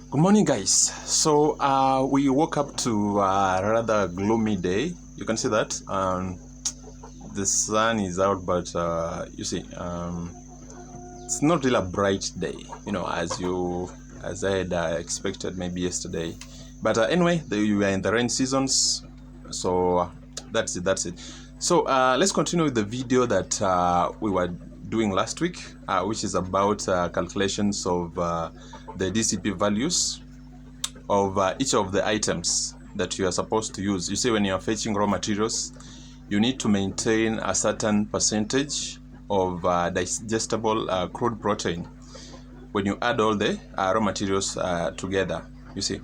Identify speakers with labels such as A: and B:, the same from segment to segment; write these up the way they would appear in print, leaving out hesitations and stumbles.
A: Good morning, guys. So we woke up to a rather gloomy day. You can see that the sun is out, but you see, it's not really a bright day, as I had expected maybe yesterday. But anyway, we are in the rain seasons, so that's it. So let's continue with the video that we were doing last week, which is about calculations of the DCP values of each of the items that you are supposed to use. You see, when you are fetching raw materials, you need to maintain a certain percentage of digestible crude protein when you add all the raw materials together, you see.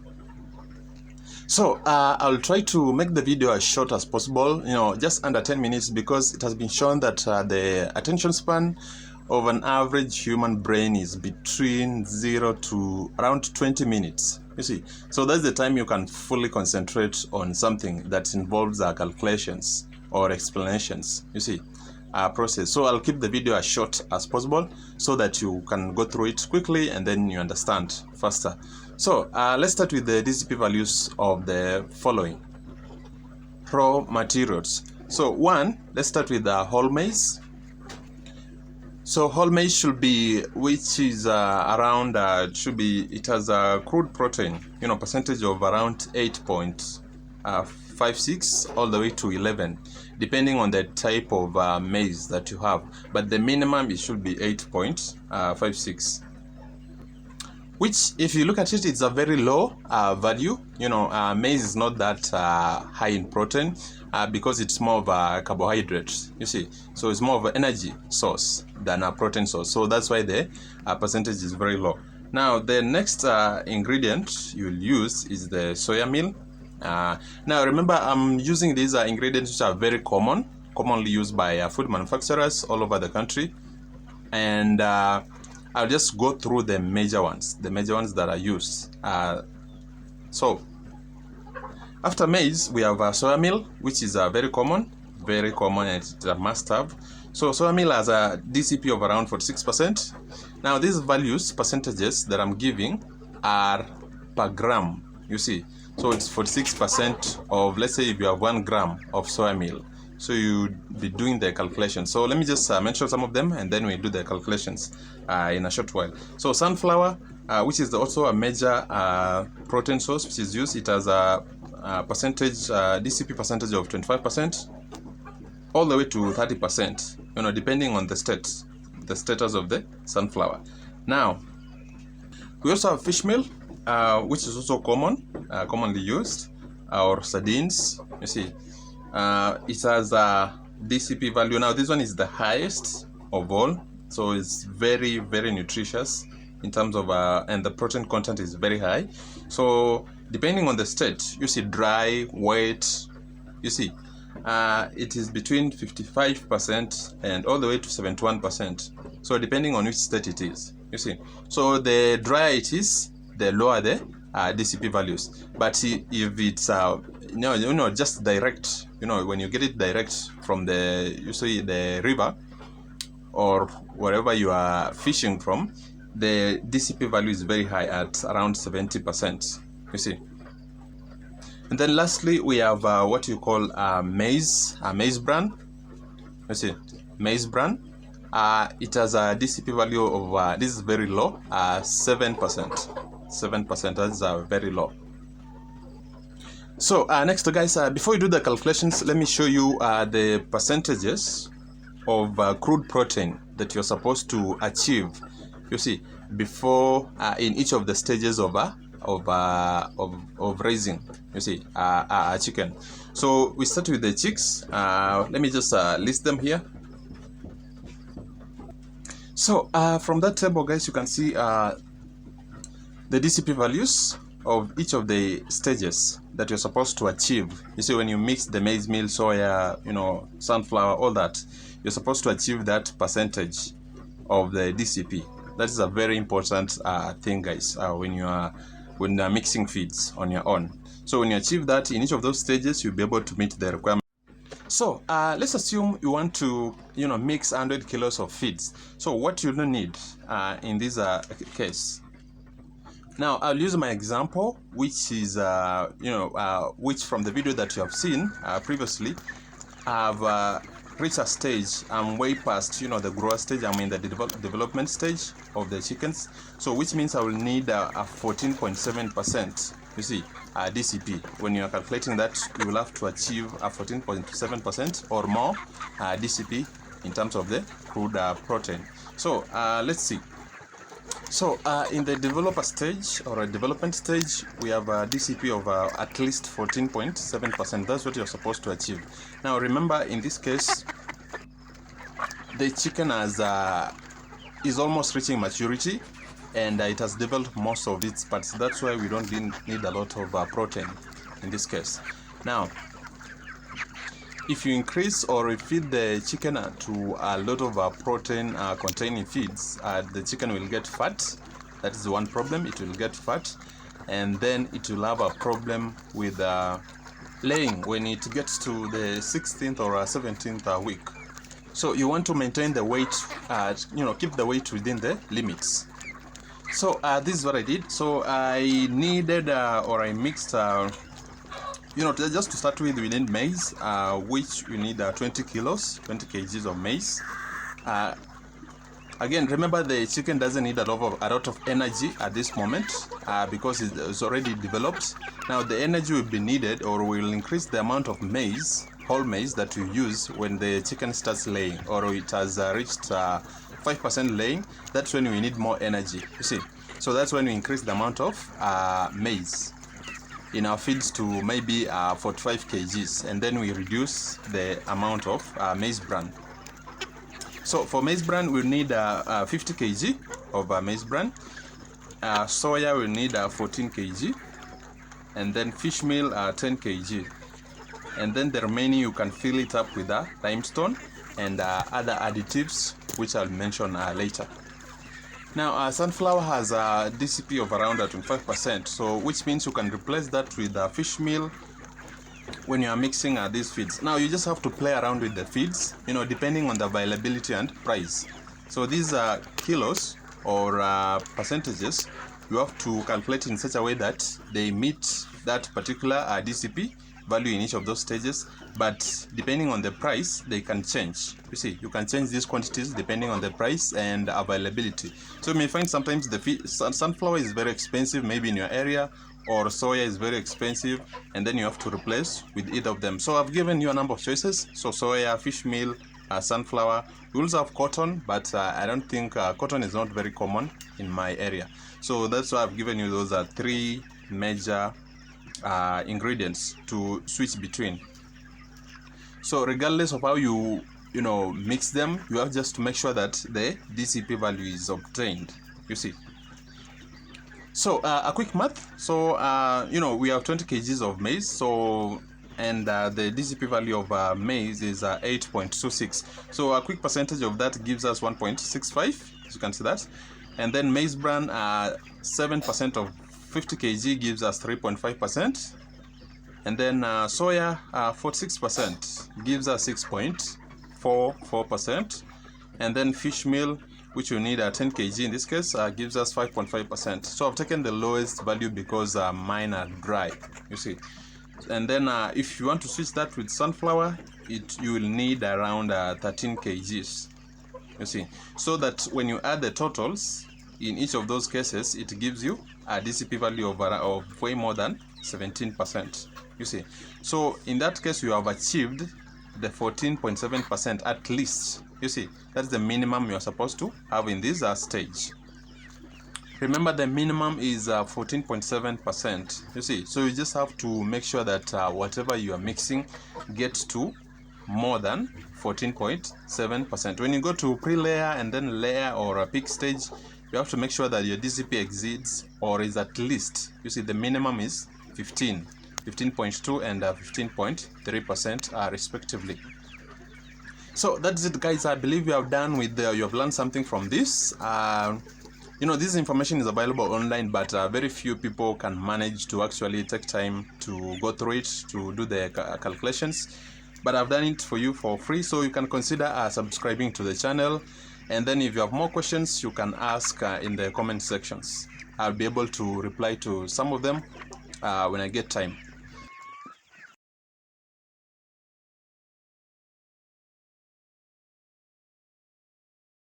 A: So I'll try to make the video as short as possible, just under 10 minutes, because it has been shown that the attention span of an average human brain is between 0 to around 20 minutes, you see. So that's the time you can fully concentrate on something that involves calculations or explanations, you see, process. So I'll keep the video as short as possible so that you can go through it quickly and then you understand faster. So let's start with the DCP values of the following raw materials. So let's start with the whole maize. So whole maize should be, which is around, it has a crude protein, percentage of around 8.56 all the way to 11, depending on the type of maize that you have. But the minimum, it should be 8.56. Which, if you look at it, it's a very low value. Maize is not that high in protein because it's more of a carbohydrate, you see. So it's more of an energy source than a protein source. So that's why the percentage is very low. Now, the next ingredient you'll use is the soya meal. Now, remember, I'm using these ingredients which are very commonly used by food manufacturers all over the country. And I'll just go through the major ones that are used. So after maize, we have soya meal, which is very common, and it's a must-have. So soya meal has a DCP of around 46%. Now these percentages that I'm giving are per gram, you see. So it's 46% of, let's say if you have 1 gram of soya meal. So you'd be doing the calculation. So let me just mention some of them and then we'll do the calculations in a short while. So sunflower, which is also a major protein source which is used, it has a DCP percentage of 25% all the way to 30%, depending on the status of the sunflower. Now, we also have fish meal, which is also commonly used, or sardines, you see. It has a DCP value. Now this one is the highest of all, so it's very, very nutritious in terms of and the protein content is very high. So depending on the state, you see, dry, wet, you see, it is between 55% and all the way to 71%. So depending on which state it is, you see. So the drier it is, the lower the DCP values. But if it's just direct, when you get it direct from the river or wherever you are fishing from, the DCP value is very high at around 70%, you see. And then lastly, we have what you call maize bran, you see, maize bran. It has a DCP value of, this is very low, 7%. 7%, that's very low. So next, guys, before you do the calculations, let me show you the percentages of crude protein that you're supposed to achieve, you see, before in each of the stages of raising, you see, a chicken. So we start with the chicks. Let me just list them here. So from that table, guys, you can see the DCP values of each of the stages that you're supposed to achieve. You see, when you mix the maize meal, soya, sunflower, all that, you're supposed to achieve that percentage of the DCP. That is a very important thing, guys, when you are mixing feeds on your own. So when you achieve that in each of those stages, you'll be able to meet the requirement. So let's assume you want to, mix 100 kilos of feeds. So what you need in this case, Now I'll use my example, which is which from the video that you have seen previously, I've reached a stage. I'm way past the grower stage. I'm in the development stage of the chickens. So which means I will need a 14.7%. You see, DCP. When you are calculating that, you will have to achieve a 14.7% or more DCP in terms of the crude protein. So let's see. So in the developer stage or a development stage, we have a DCP of at least 14.7%. That's what you're supposed to achieve. Now remember, in this case, the chicken is almost reaching maturity, and it has developed most of its parts. That's why we don't need a lot of protein in this case. Now, if you increase or feed the chicken to a lot of protein containing feeds, the chicken will get fat. That is one problem. It will get fat, and then it will have a problem with laying when it gets to the 16th or 17th week. So you want to maintain the weight, keep the weight within the limits. So this is what I did. So I needed or I mixed just to start with, we need maize, which we need 20 kgs of maize. Again, remember, the chicken doesn't need a lot of energy at this moment because it's already developed. Now the energy will be needed, or will increase the amount of maize, whole maize, that you use when the chicken starts laying, or it has reached 5% laying. That's when we need more energy, you see. So that's when we increase the amount of maize in our feeds to maybe 45 kgs, and then we reduce the amount of maize bran. So for maize bran, we'll need 50 kg of maize bran. Soya will need 14 kg, and then fish meal 10 kg. And then the remaining you can fill it up with limestone and other additives, which I'll mention later. Now sunflower has a DCP of around 25%, so which means you can replace that with fish meal when you are mixing these feeds. Now you just have to play around with the feeds, depending on the availability and price. So these are kilos or percentages. You have to calculate in such a way that they meet that particular DCP value in each of those stages, but depending on the price, they can change. You see, you can change these quantities depending on the price and availability. So you may find sometimes the sunflower is very expensive, maybe in your area, or soya is very expensive, and then you have to replace with either of them. So I've given you a number of choices. So soya, fish meal, sunflower. We also have cotton, but I don't think cotton is not very common in my area. So that's why I've given you those three major ingredients to switch between. So regardless of how you mix them, you have just to make sure that the DCP value is obtained, you see. So a quick math. So we have 20 kgs of maize, so and the DCP value of maize is 8.26. So a quick percentage of that gives us 1.65, as you can see that. And then maize bran, 7% of 50 kg gives us 3.5%, and then soya 46% gives us 6.44%, and then fish meal, which you need 10 kg in this case, gives us 5.5%. So I've taken the lowest value because mine are dry, you see. And then if you want to switch that with sunflower, you will need around 13 kgs, you see. So that when you add the totals in each of those cases, it gives you a DCP value of way more than 17%, you see. So in that case, you have achieved the 14.7% at least, you see. That's the minimum you're supposed to have in this stage. Remember, the minimum is 14.7%, you see. So you just have to make sure that whatever you are mixing gets to more than 14.7%. When you go to pre-layer and then layer or a peak stage, you have to make sure that your DCP exceeds or is at least, you see, the minimum is 15.2 and 15.3% respectively. So that's it, guys. I believe you have done with you have learned something from this. This information is available online, but very few people can manage to actually take time to go through it, to do the calculations. But I've done it for you for free, so you can consider subscribing to the channel. And then if you have more questions, you can ask in the comment sections. I'll be able to reply to some of them when I get time.